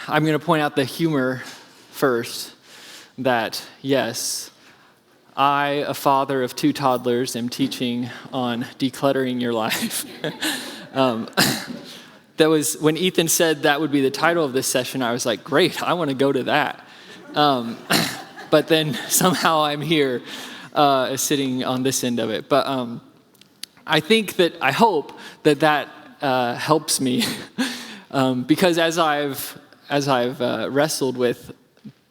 I'm going to point out the humor first, that yes, I, a father of 2 toddlers, am teaching on decluttering your life. That was, when Ethan said that would be the title of this session, I was like, great, I want to go to that. But then somehow I'm here sitting on this end of it. But I hope that helps me because as I've wrestled with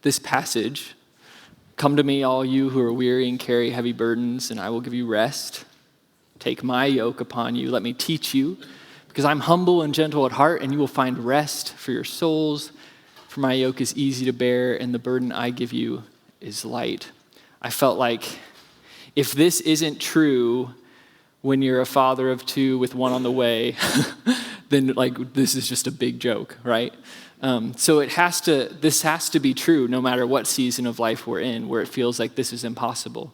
this passage, come to me, all you who are weary and carry heavy burdens, and I will give you rest. Take my yoke upon you. Let me teach you, because I'm humble and gentle at heart, and you will find rest for your souls. For my yoke is easy to bear, and the burden I give you is light. I felt like if this isn't true when you're a father of 2 with 1 on the way, then this is just a big joke, right? So this has to be true no matter what season of life we're in, where it feels like this is impossible.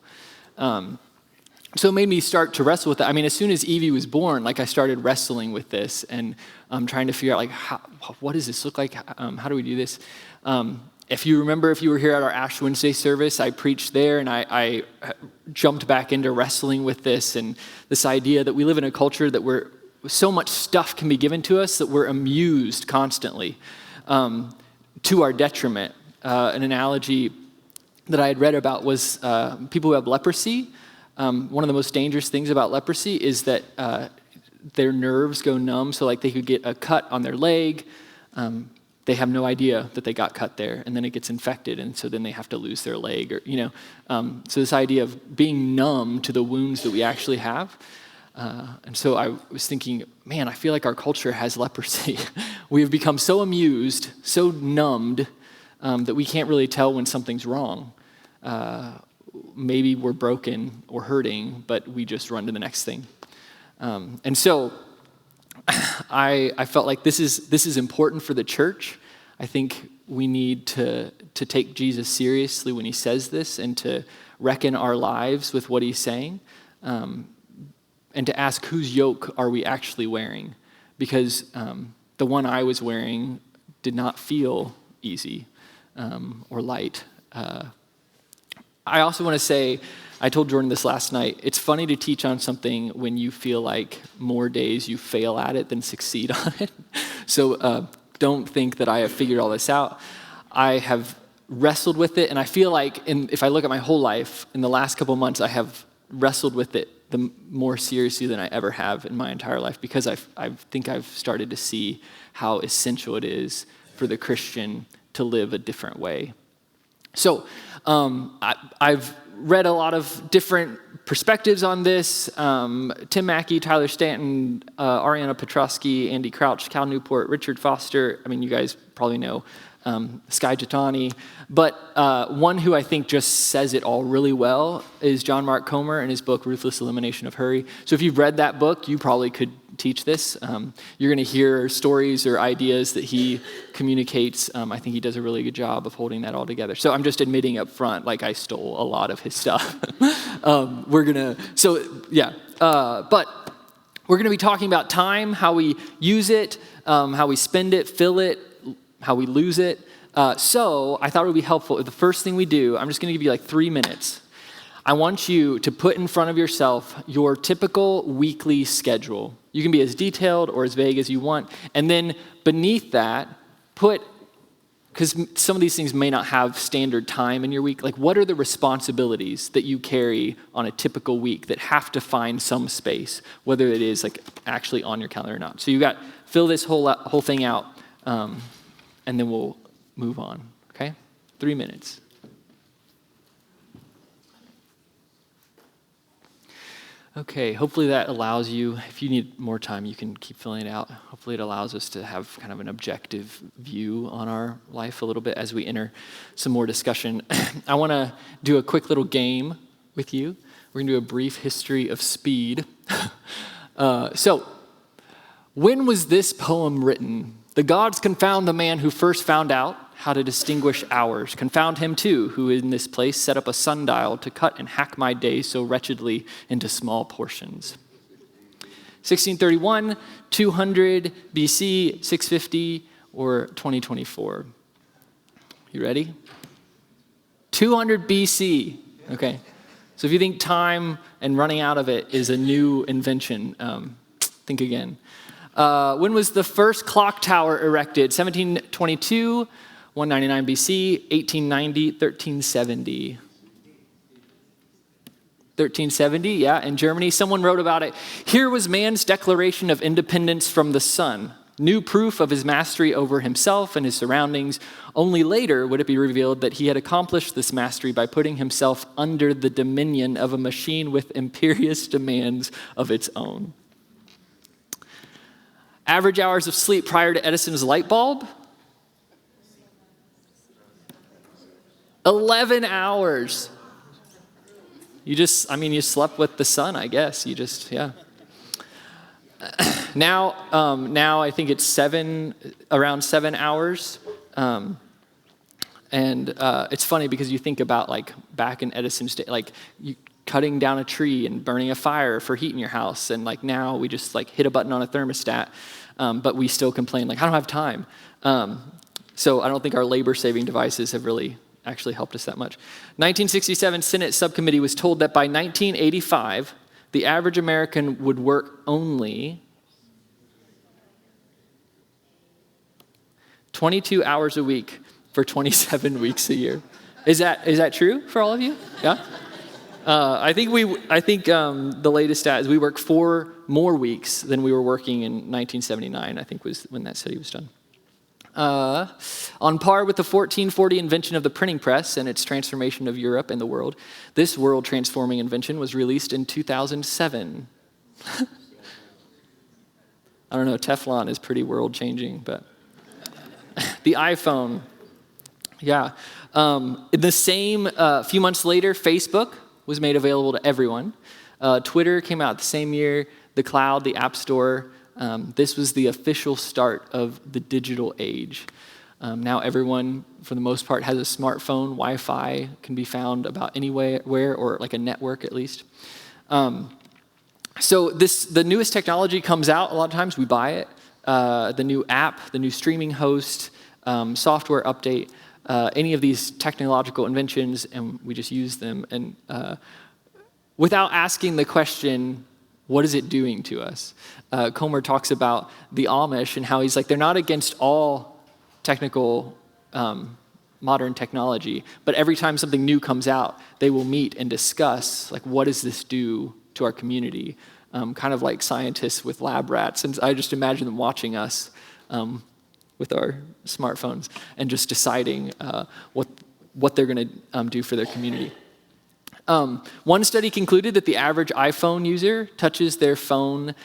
So it made me start to wrestle with it. I mean, as soon as Evie was born, I started wrestling with this and trying to figure out, what does this look like? How do we do this? If you remember, if you were here at our Ash Wednesday service, I preached there, and I jumped back into wrestling with this and this idea that we live in a culture that so much stuff can be given to us that we're amused constantly to our detriment. An analogy that I had read about was people who have leprosy. One of the most dangerous things about leprosy is that their nerves go numb, so they could get a cut on their leg. They have no idea that they got cut there, and then it gets infected, and so then they have to lose their leg. So this idea of being numb to the wounds that we actually have. And so I was thinking, man, I feel like our culture has leprosy. We have become so amused, so numbed, that we can't really tell when something's wrong. Maybe we're broken or hurting, but we just run to the next thing. And so I felt like this is important for the church. I think we need to take Jesus seriously when he says this and to reckon our lives with what he's saying. And to ask, whose yoke are we actually wearing? Because the one I was wearing did not feel easy or light. I also want to say, I told Jordan this last night, it's funny to teach on something when you feel like more days you fail at it than succeed on it. So don't think that I have figured all this out. I have wrestled with it, and I feel like if I look at my whole life, in the last couple months, I have wrestled with it more seriously than I ever have in my entire life, because I think I've started to see how essential it is for the Christian to live a different way. So I've read a lot of different perspectives on this. Tim Mackey, Tyler Stanton, Ariana Petrosky, Andy Crouch, Cal Newport, Richard Foster. I mean, you guys probably know Sky Jitani. But one who I think just says it all really well is John Mark Comer in his book, Ruthless Elimination of Hurry. So if you've read that book, you probably could teach this. You're going to hear stories or ideas that he communicates. I think he does a really good job of holding that all together. So I'm just admitting up front, I stole a lot of his stuff. But we're going to be talking about time, how we use it, how we spend it, fill it, how we lose it. So I thought it would be helpful. The first thing we do, I'm just going to give you 3 minutes. I want you to put in front of yourself your typical weekly schedule. You can be as detailed or as vague as you want. And then beneath that, because some of these things may not have standard time in your week, what are the responsibilities that you carry on a typical week that have to find some space, whether it is actually on your calendar or not. So fill this whole thing out, and then we'll move on, okay? 3 minutes. Okay, hopefully that allows you, if you need more time, you can keep filling it out. Hopefully it allows us to have kind of an objective view on our life a little bit as we enter some more discussion. I want to do a quick little game with you. We're going to do a brief history of speed. So, when was this poem written? The gods confound the man who first found out how to distinguish hours. Confound him too, who in this place set up a sundial to cut and hack my days so wretchedly into small portions. 1631, 200 BC, 650, or 2024? You ready? 200 BC. Okay. So if you think time and running out of it is a new invention, think again. When was the first clock tower erected? 1722, 199 BC, 1890, 1370. 1370, yeah, in Germany. Someone wrote about it. Here was man's declaration of independence from the sun. New proof of his mastery over himself and his surroundings. Only later would it be revealed that he had accomplished this mastery by putting himself under the dominion of a machine with imperious demands of its own. Average hours of sleep prior to Edison's light bulb? 11 hours. You slept with the sun, I guess. Yeah. Now I think it's around 7 hours. And it's funny because you think about like back in Edison's day, like you cutting down a tree and burning a fire for heat in your house. And like now we just like hit a button on a thermostat, but we still complain like, I don't have time. So I don't think our labor-saving devices have really actually helped us that much. 1967 Senate subcommittee was told that by 1985, the average American would work only 22 hours a week for 27 weeks a year. Is that true for all of you? Yeah. I think the latest stat is we work 4 more weeks than we were working in 1979. I think was when that study was done. On par with the 1440 invention of the printing press and its transformation of Europe and the world, this world-transforming invention was released in 2007. I don't know, Teflon is pretty world-changing, but the iPhone, yeah. In the same few months later, Facebook was made available to everyone. Twitter came out the same year, the cloud, the App Store. This was the official start of the digital age. Now everyone, for the most part, has a smartphone. Wi-Fi can be found about anywhere, or like a network at least. So the newest technology comes out, a lot of times we buy it. The new app, the new streaming host, software update, any of these technological inventions, and we just use them. And without asking the question, what is it doing to us? Comer talks about the Amish and how he's like, they're not against all technical modern technology, but every time something new comes out, they will meet and discuss, like, what does this do to our community? Kind of like scientists with lab rats. And I just imagine them watching us with our smartphones and just deciding what they're going to do for their community. One study concluded that the average iPhone user touches their phone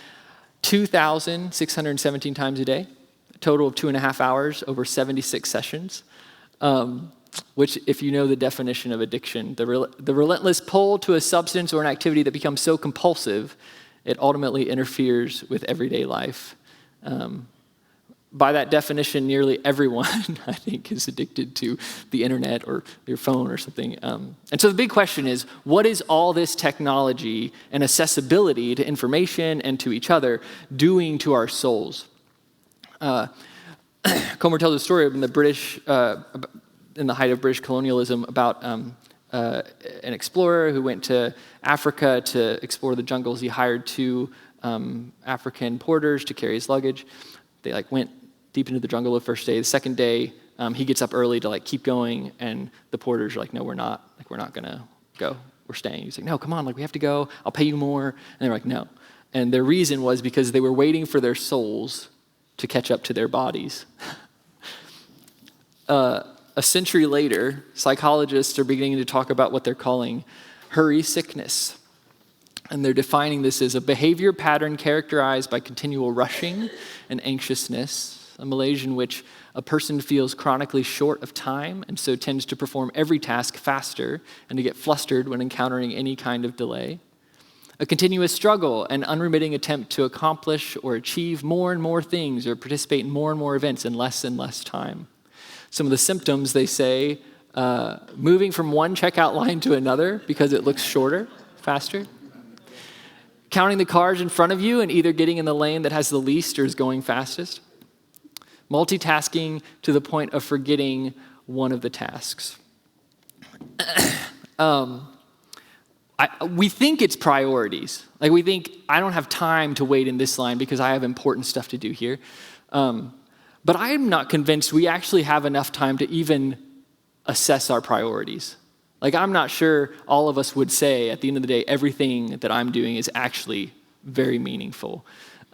2,617 times a day, a total of 2.5 hours over 76 sessions, which, if you know the definition of addiction, the relentless pull to a substance or an activity that becomes so compulsive, it ultimately interferes with everyday life. By that definition, nearly everyone, I think, is addicted to the internet or your phone or something. And so the big question is, what is all this technology and accessibility to information and to each other doing to our souls? Comer tells a story in the British, in the height of British colonialism, about an explorer who went to Africa to explore the jungles. He hired 2 African porters to carry his luggage. They went deep into the jungle the first day. The second day, he gets up early to keep going, and the porters are like, "No, we're not. We're not gonna go. We're staying." He's like, "No, come on. We have to go. I'll pay you more." And they're like, "No." And their reason was because they were waiting for their souls to catch up to their bodies. A century later, psychologists are beginning to talk about what they're calling hurry sickness. And they're defining this as a behavior pattern characterized by continual rushing and anxiousness, a malaise in which a person feels chronically short of time and so tends to perform every task faster and to get flustered when encountering any kind of delay. A continuous struggle and unremitting attempt to accomplish or achieve more and more things or participate in more and more events in less and less time. Some of the symptoms, they say, moving from one checkout line to another because it looks shorter, faster. Counting the cars in front of you and either getting in the lane that has the least or is going fastest. multitasking to the point of forgetting one of the tasks. We think it's priorities. Like we think, I don't have time to wait in this line because I have important stuff to do here. But I am not convinced we actually have enough time to even assess our priorities. Like I'm not sure all of us would say at the end of the day, everything that I'm doing is actually very meaningful.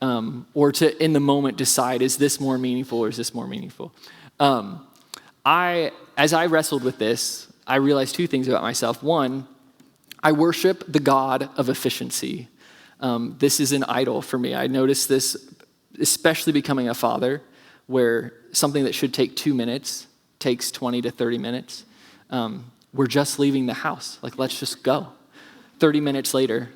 Or to, in the moment, decide, is this more meaningful or is this more meaningful? As I wrestled with this, I realized two things about myself. One, I worship the God of efficiency. This is an idol for me. I noticed this, especially becoming a father, where something that should take 2 minutes takes 20 to 30 minutes. We're just leaving the house. Like, let's just go. 30 minutes later.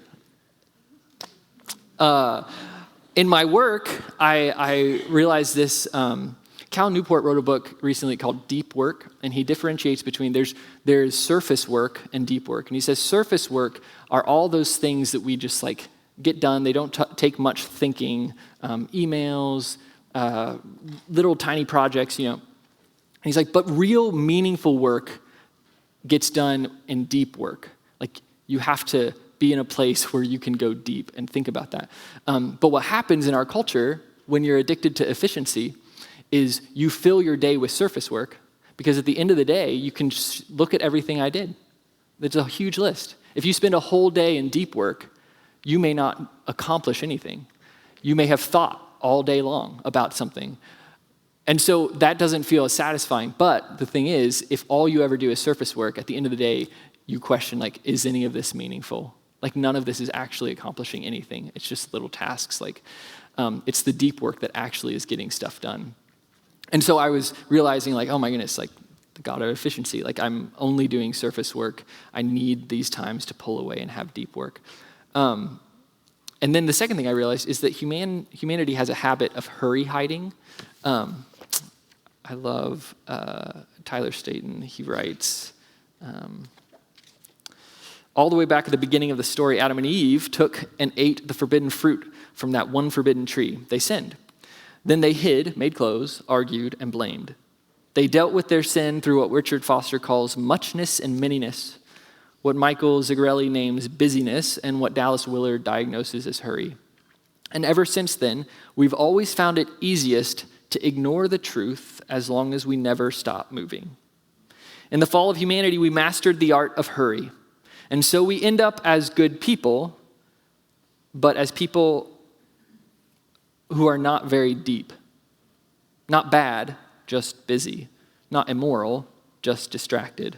In my work, I realized this. Cal Newport wrote a book recently called Deep Work, and he differentiates between there's surface work and deep work. And he says surface work are all those things that we just like get done. They don't take much thinking, emails, little tiny projects, And he's like, but real meaningful work gets done in deep work. Like you have to be in a place where you can go deep and think about that. But what happens in our culture when you're addicted to efficiency is you fill your day with surface work because at the end of the day, you can just look at everything I did. It's a huge list. If you spend a whole day in deep work, you may not accomplish anything. You may have thought all day long about something. And so that doesn't feel as satisfying. But the thing is, if all you ever do is surface work, at the end of the day, you question, like, is any of this meaningful? Like, none of this is actually accomplishing anything. It's just little tasks. Like, it's the deep work that actually is getting stuff done. And so I was realizing, like, oh my goodness, like, the God of efficiency. Like, I'm only doing surface work. I need these times to pull away and have deep work. And then the second thing I realized is that humanity has a habit of hurry hiding. I love Tyler Staton. He writes, all the way back at the beginning of the story, Adam and Eve took and ate the forbidden fruit from that one forbidden tree. They sinned. Then they hid, made clothes, argued, and blamed. They dealt with their sin through what Richard Foster calls muchness and manyness, what Michael Zigarelli names busyness, and what Dallas Willard diagnoses as hurry. And ever since then, we've always found it easiest to ignore the truth as long as we never stop moving. In the fall of humanity, we mastered the art of hurry. And so we end up as good people, but as people who are not very deep. Not bad, just busy. Not immoral, just distracted.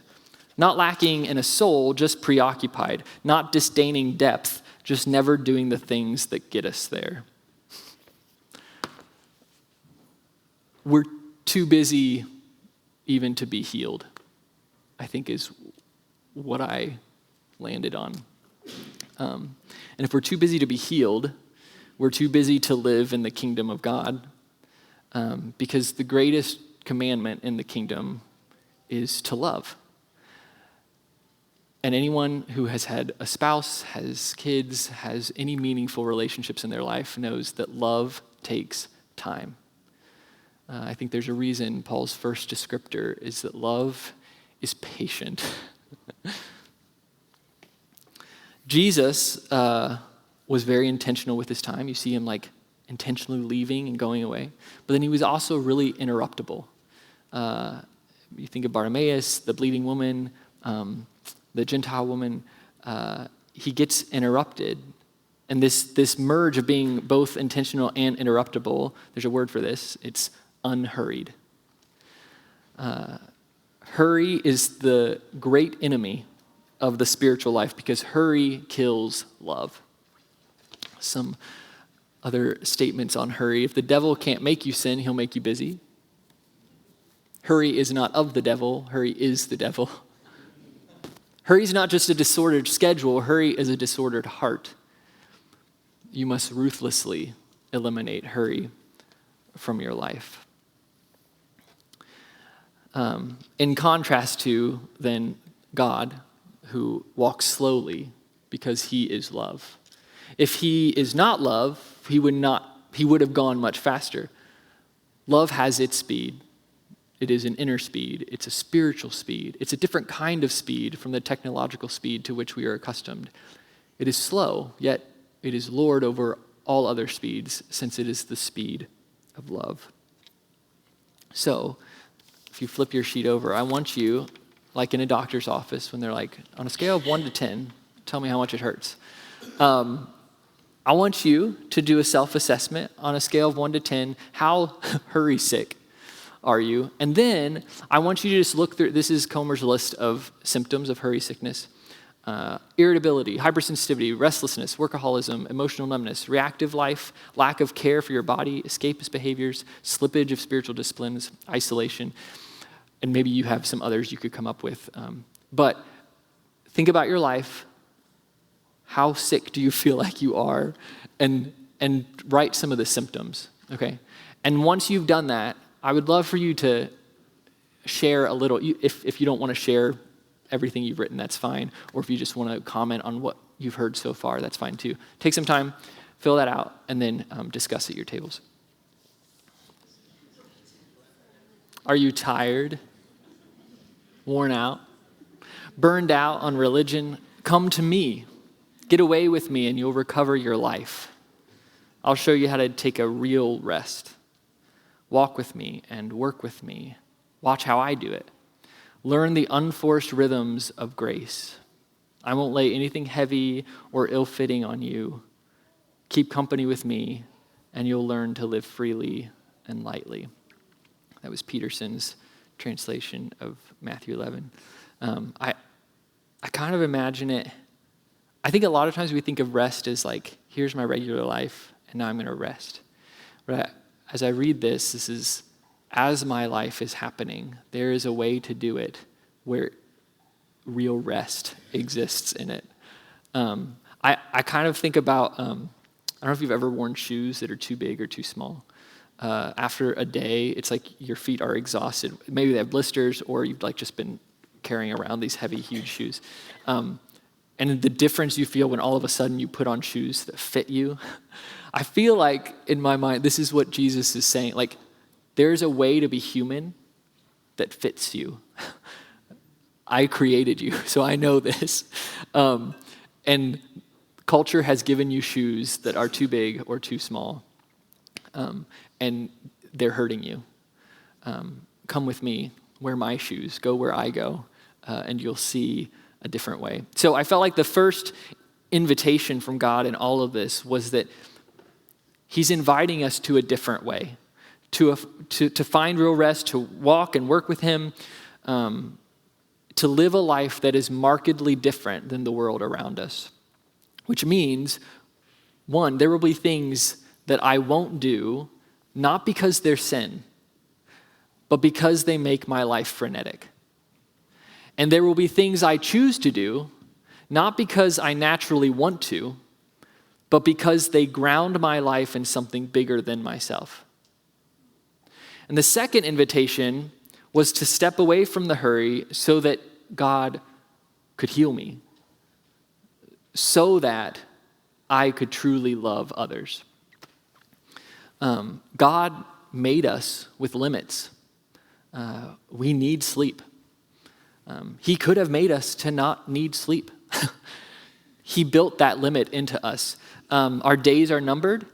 Not lacking in a soul, just preoccupied. Not disdaining depth, just never doing the things that get us there. We're too busy even to be healed, I think is what I landed on. And if we're too busy to be healed, we're too busy to live in the kingdom of God, because the greatest commandment in the kingdom is to love. And anyone who has had a spouse, has kids, has any meaningful relationships in their life knows that love takes time. I think there's a reason Paul's first descriptor is that love is patient. Jesus was very intentional with his time. You see him like intentionally leaving and going away. But then he was also really interruptible. You think of Bartimaeus, the bleeding woman, the Gentile woman, he gets interrupted. And this merge of being both intentional and interruptible, there's a word for this, it's unhurried. Hurry is the great enemy of the spiritual life because hurry kills love. Some other statements on hurry. If the devil can't make you sin, he'll make you busy. Hurry is not of the devil, hurry is the devil. Hurry is not just a disordered schedule, hurry is a disordered heart. You must ruthlessly eliminate hurry from your life. In contrast to, then, God, who walks slowly because he is love. If he is not love, he would have gone much faster. Love has its speed. It is an inner speed. It's a spiritual speed. It's a different kind of speed from the technological speed to which we are accustomed. It is slow, yet it is Lord over all other speeds, since it is the speed of love. So, if you flip your sheet over, I want you, like in a doctor's office, when they're like, on a scale of 1 to 10, tell me how much it hurts. I want you to do a self-assessment on a scale of 1 to 10. How hurry sick are you? And then I want you to just look through, this is Comer's list of symptoms of hurry sickness. Irritability, hypersensitivity, restlessness, workaholism, emotional numbness, reactive life, lack of care for your body, escapist behaviors, slippage of spiritual disciplines, isolation, and maybe you have some others you could come up with. But think about your life. How sick do you feel like you are? And write some of the symptoms, okay? And once you've done that, I would love for you to share a little. If you don't want to share everything you've written, that's fine. Or if you just want to comment on what you've heard so far, that's fine too. Take some time, fill that out, and then discuss at your tables. Are you tired? Worn out? Burned out on religion? Come to me. Get away with me and you'll recover your life. I'll show you how to take a real rest. Walk with me and work with me. Watch how I do it. Learn the unforced rhythms of grace. I won't lay anything heavy or ill-fitting on you. Keep company with me and you'll learn to live freely and lightly. That was Peterson's translation of Matthew 11. I kind of imagine it. I think a lot of times we think of rest as like, here's my regular life, and now I'm going to rest. But as I read this is, as my life is happening, there is a way to do it where real rest exists in it. I kind of think about, I don't know if you've ever worn shoes that are too big or too small. After a day, it's like your feet are exhausted. Maybe they have blisters, or you've like just been carrying around these heavy, huge shoes. And the difference you feel when all of a sudden you put on shoes that fit you. I feel like, in my mind, this is what Jesus is saying. Like, there's a way to be human that fits you. I created you, so I know this. And culture has given you shoes that are too big or too small. And they're hurting you. Come with me, wear my shoes, go where I go, and you'll see a different way. So I felt like the first invitation from God in all of this was that he's inviting us to a different way, to find real rest, to walk and work with him, to live a life that is markedly different than the world around us. Which means, one, there will be things that I won't do, not because they're sin, but because they make my life frenetic. And there will be things I choose to do, not because I naturally want to, but because they ground my life in something bigger than myself. And the second invitation was to step away from the hurry so that God could heal me, so that I could truly love others. God made us with limits. We need sleep. He could have made us to not need sleep. He built that limit into us. Our days are numbered.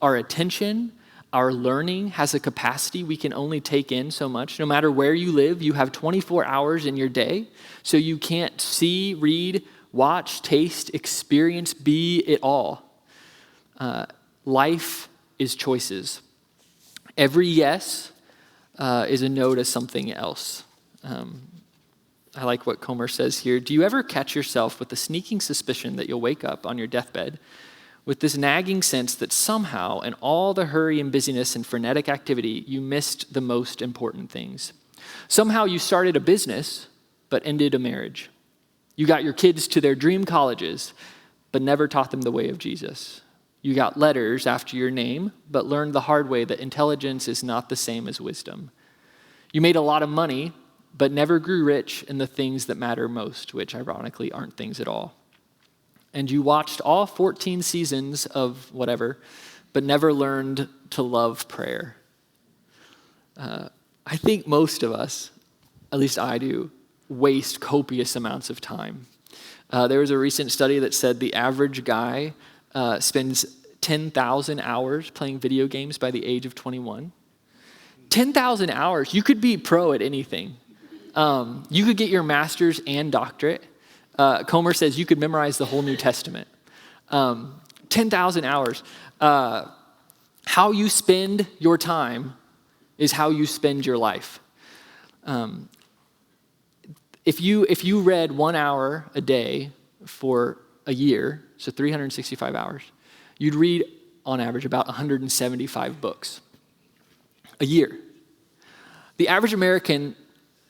Our attention, our learning has a capacity we can only take in so much. No matter where you live, you have 24 hours in your day, so you can't see, read, watch, taste, experience, be it all. Life is choices. Every yes is a no to something else. I like what Comer says here. Do you ever catch yourself with the sneaking suspicion that you'll wake up on your deathbed with this nagging sense that somehow in all the hurry and busyness and frenetic activity, you missed the most important things? Somehow you started a business, but ended a marriage. You got your kids to their dream colleges, but never taught them the way of Jesus. You got letters after your name, but learned the hard way that intelligence is not the same as wisdom. You made a lot of money, but never grew rich in the things that matter most, which ironically aren't things at all. And you watched all 14 seasons of whatever, but never learned to love prayer. I think most of us, at least I do, waste copious amounts of time. There was a recent study that said the average guy spends 10,000 hours playing video games by the age of 21. 10,000 hours. You could be pro at anything. You could get your master's and doctorate. Comer says you could memorize the whole New Testament. 10,000 hours. How you spend your time is how you spend your life. If you read 1 hour a day for a year, so 365 hours, you'd read on average about 175 books a year. The average American,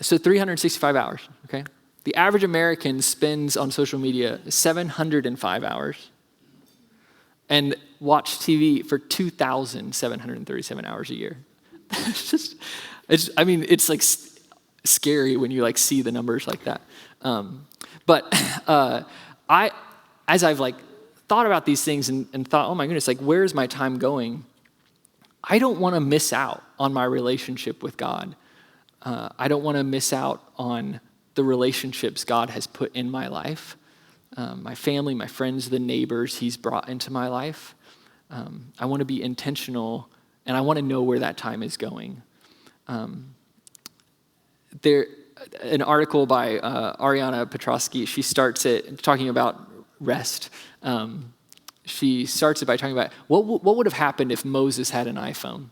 so 365 hours, okay? The average American spends on social media 705 hours and watch TV for 2,737 hours a year. It's like scary when you like see the numbers like that. As I've like thought about these things and thought, oh my goodness, like where's my time going? I don't want to miss out on my relationship with God. I don't want to miss out on the relationships God has put in my life, my family, my friends, the neighbors He's brought into my life. I want to be intentional, and I want to know where that time is going. An article by Ariana Petrosky, she starts it talking about rest. She starts it by talking about what would have happened if Moses had an iPhone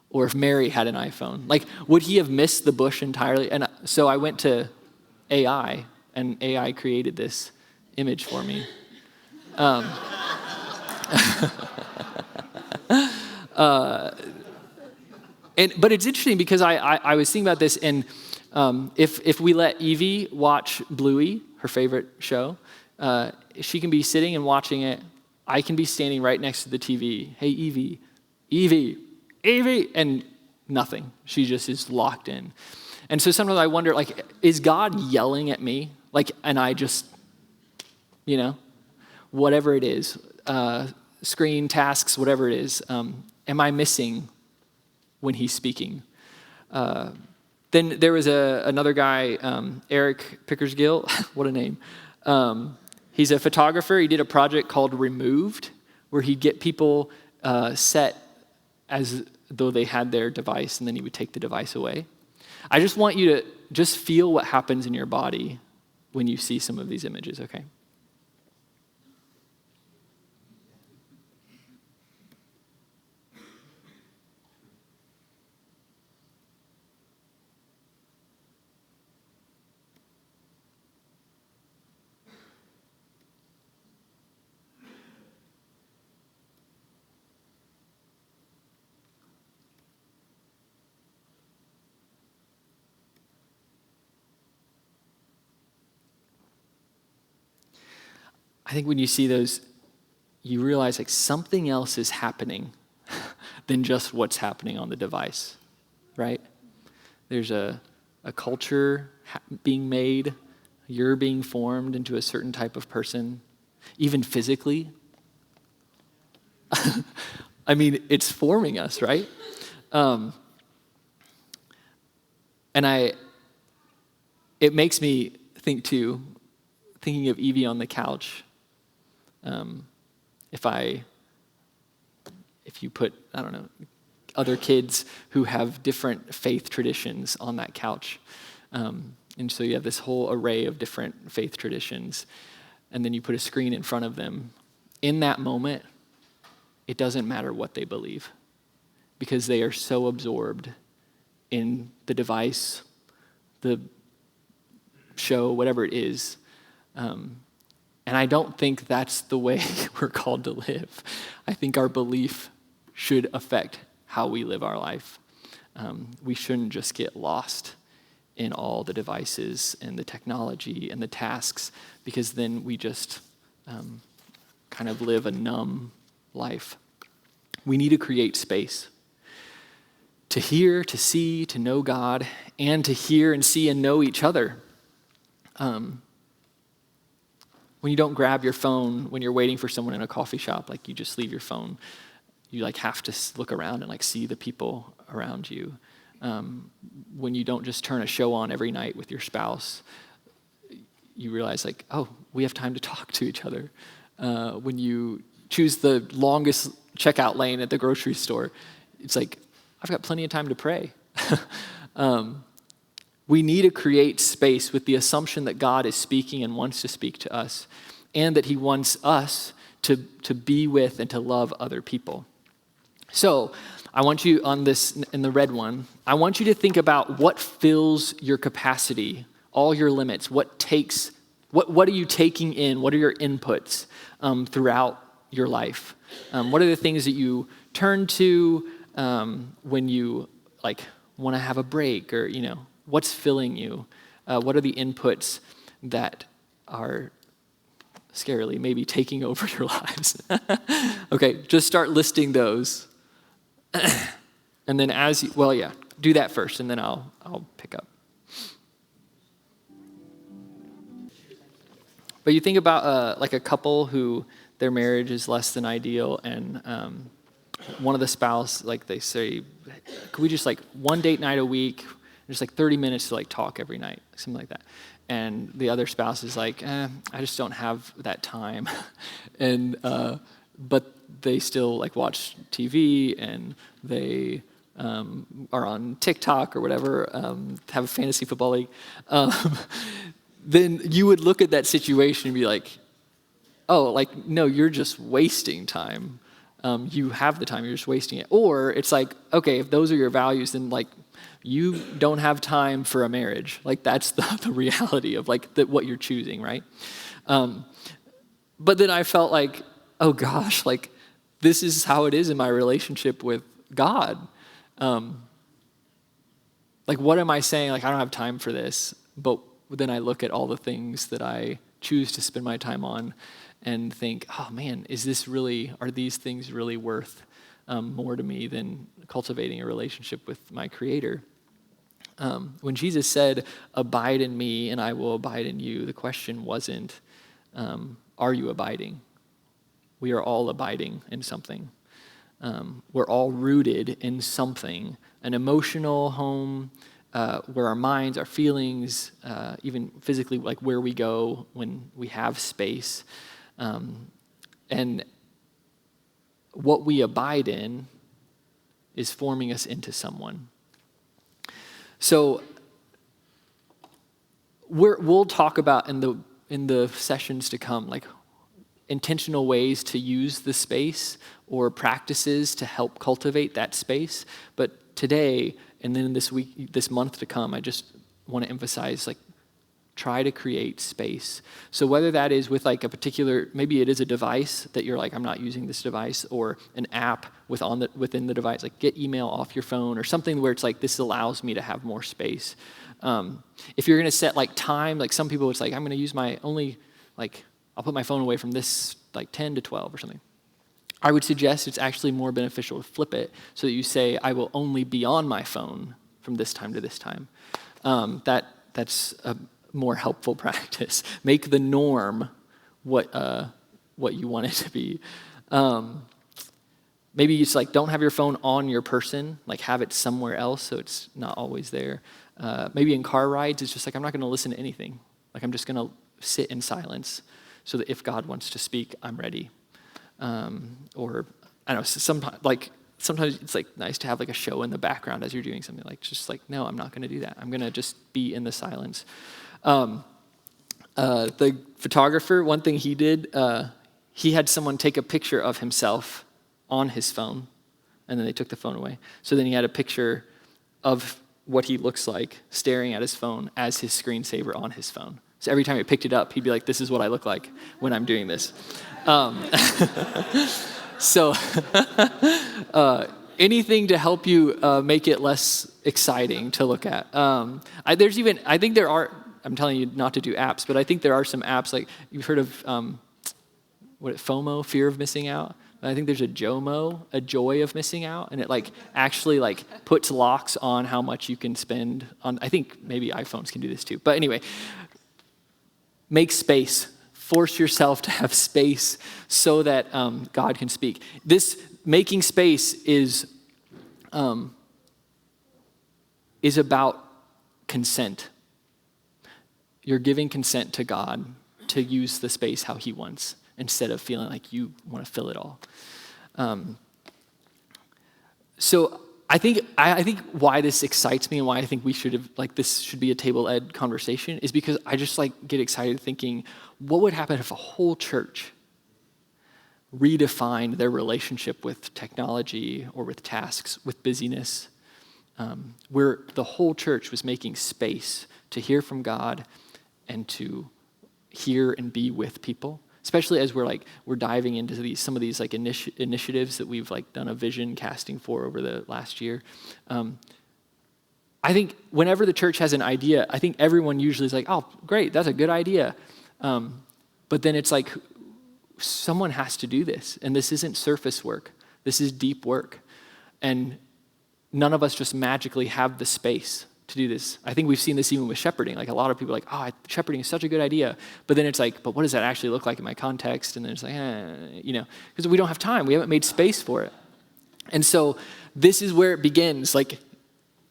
or if Mary had an iPhone. Like, would he have missed the bush entirely? And so I went to AI, and AI created this image for me. But it's interesting because I was thinking about this, and if we let Evie watch Bluey, her favorite show, she can be sitting and watching it. I can be standing right next to the TV. Hey, Evie, and nothing. She just is locked in. And so sometimes I wonder, like, is God yelling at me? Like, and I just, whatever it is, screen tasks, whatever it is, am I missing when He's speaking? Then there was another guy, Eric Pickersgill, what a name. He's a photographer. He did a project called Removed, where he'd get people set as though they had their device, and then he would take the device away. I just want you to just feel what happens in your body when you see some of these images, okay? I think when you see those, you realize like something else is happening than just what's happening on the device, right? There's a culture being made. You're being formed into a certain type of person, even physically. I mean, it's forming us, right? It makes me think too, thinking of Evie on the couch. If you put, I don't know, other kids who have different faith traditions on that couch, and so you have this whole array of different faith traditions, and then you put a screen in front of them. In that moment, it doesn't matter what they believe, because they are so absorbed in the device, the show, whatever it is. And I don't think that's the way we're called to live. I think our belief should affect how we live our life. We shouldn't just get lost in all the devices and the technology and the tasks, because then we just kind of live a numb life. We need to create space to hear, to see, to know God, and to hear and see and know each other. When you don't grab your phone when you're waiting for someone in a coffee shop, like you just leave your phone, you like have to look around and like see the people around you. when you don't just turn a show on every night with your spouse, you realize like, oh, we have time to talk to each other. When you choose the longest checkout lane at the grocery store, it's like, I've got plenty of time to pray. We need to create space with the assumption that God is speaking and wants to speak to us, and that he wants us to be with and to love other people. So I want you on this, in the red one, I want you to think about what fills your capacity, all your limits, what are you taking in, what are your inputs throughout your life? What are the things that you turn to when you like want to have a break, or what's filling you? What are the inputs that are scarily maybe taking over your lives? Okay, just start listing those. And then do that first, and then I'll pick up. But you think about like a couple who their marriage is less than ideal, and one of the spouse, like they say, could we just like one date night a week, just like 30 minutes to like talk every night, something like that. And the other spouse is like, I just don't have that time. And but they still like watch TV, and they are on TikTok or whatever, have a fantasy football league. Then you would look at that situation and be like, oh, like, no, you're just wasting time. You have the time, you're just wasting it. Or it's like, okay, if those are your values, then like, you don't have time for a marriage. Like, that's the reality of like what you're choosing, right? But then I felt like, oh gosh, like this is how it is in my relationship with God. Like, what am I saying? Like, I don't have time for this. But then I look at all the things that I choose to spend my time on and think, oh man, are these things really worth more to me than cultivating a relationship with my Creator? When Jesus said, abide in me and I will abide in you, the question wasn't, are you abiding? We are all abiding in something. We're all rooted in something, an emotional home, where our minds, our feelings, even physically, like where we go when we have space. And what we abide in is forming us into someone. So we'll talk about in the sessions to come, like intentional ways to use the space or practices to help cultivate that space. But today, and then this month to come, I just want to emphasize, like, try to create space. So whether that is with like a particular, maybe it is a device that you're like, I'm not using this device, or an app within the device, like get email off your phone, or something where it's like, this allows me to have more space. If you're going to set like time, like some people, it's like, I'm going to use I'll put my phone away from this like 10 to 12 or something. I would suggest it's actually more beneficial to flip it so that you say, I will only be on my phone from this time to this time. That's a more helpful practice. Make the norm what you want it to be. Maybe you just like don't have your phone on your person, like have it somewhere else so it's not always there. Maybe in car rides, it's just like, I'm not going to listen to anything. Like, I'm just going to sit in silence so that if God wants to speak, I'm ready. Or I don't know, sometimes it's like nice to have like a show in the background as you're doing something, like just like, no, I'm not going to do that. I'm going to just be in the silence. The photographer, one thing he did, he had someone take a picture of himself on his phone, and then they took the phone away. So then he had a picture of what he looks like staring at his phone as his screensaver on his phone. So every time he picked it up, he'd be like, this is what I look like when I'm doing this. So anything to help you make it less exciting to look at. I'm telling you not to do apps, but I think there are some apps, like you've heard of FOMO, fear of missing out. I think there's a JOMO, a joy of missing out, and it like actually like puts locks on how much you can spend on. I think maybe iPhones can do this too. But anyway, make space. Force yourself to have space so that God can speak. This making space is is about consent. You're giving consent to God to use the space how he wants, instead of feeling like you want to fill it all. So I think why this excites me and why I think we should have, like, this should be a table ed conversation is because I just get excited thinking, what would happen if a whole church redefined their relationship with technology or with tasks, with busyness, where the whole church was making space to hear from God and to hear and be with people, especially as we're diving into some of these initiatives that we've done a vision casting for over the last year. I think whenever the church has an idea, I think everyone usually is like, oh, great, that's a good idea. But then it's like, someone has to do this, and this isn't surface work. This is deep work. And none of us just magically have the space to do this. I think we've seen this even with shepherding. A lot of people are like, oh, shepherding is such a good idea. But then it's like, but what does that actually look like in my context? And then it's like, because we don't have time. We haven't made space for it. And so this is where it begins.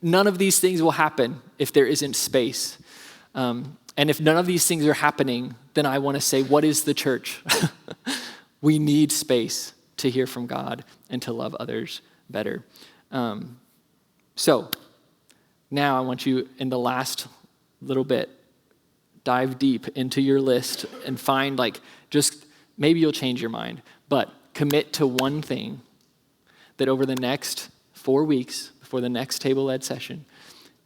None of these things will happen if there isn't space. And if none of these things are happening, then I want to say, what is the church? We need space to hear from God and to love others better. So now I want you, in the last little bit, dive deep into your list and find, just maybe you'll change your mind, but commit to one thing that over the next 4 weeks, before the next table ed session,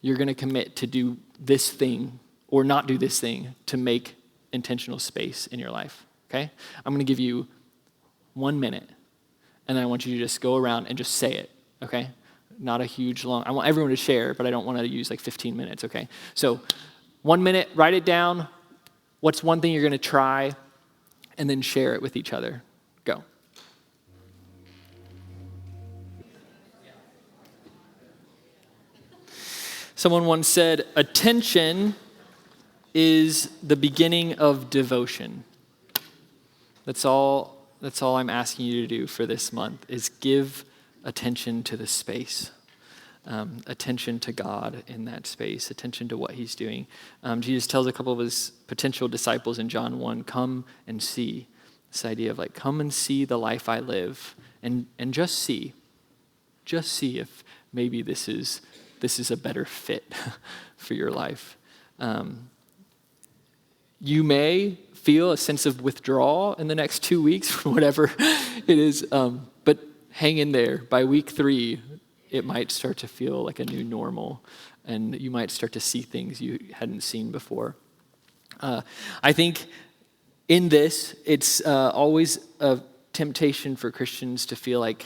you're going to commit to do this thing or not do this thing to make intentional space in your life, okay? I'm going to give you 1 minute, and then I want you to just go around and just say it, okay? Not a huge long, I want everyone to share, but I don't want to use 15 minutes, okay? So 1 minute, write it down. What's one thing you're going to try? And then share it with each other. Go. Someone once said, attention is the beginning of devotion. That's all I'm asking you to do for this month, is give attention to the space, attention to God in that space, attention to what he's doing. Jesus tells a couple of his potential disciples in John 1, come and see. This idea of come and see the life I live, and just see if maybe this is a better fit for your life. You may feel a sense of withdrawal in the next 2 weeks, whatever it is, but hang in there. By week 3, it might start to feel like a new normal, and you might start to see things you hadn't seen before. I think in this, it's always a temptation for Christians to feel like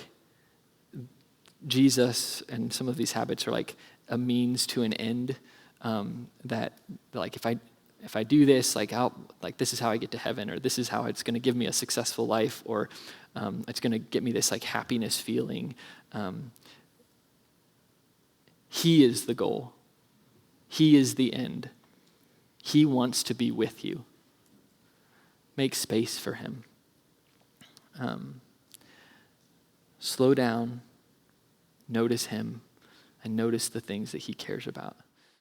Jesus and some of these habits are a means to an end, that if I do this, this is how I get to heaven, or this is how it's going to give me a successful life, or it's going to get me this happiness feeling. He is the goal. He is the end. He wants to be with you. Make space for him. Slow down, notice him, and notice the things that he cares about.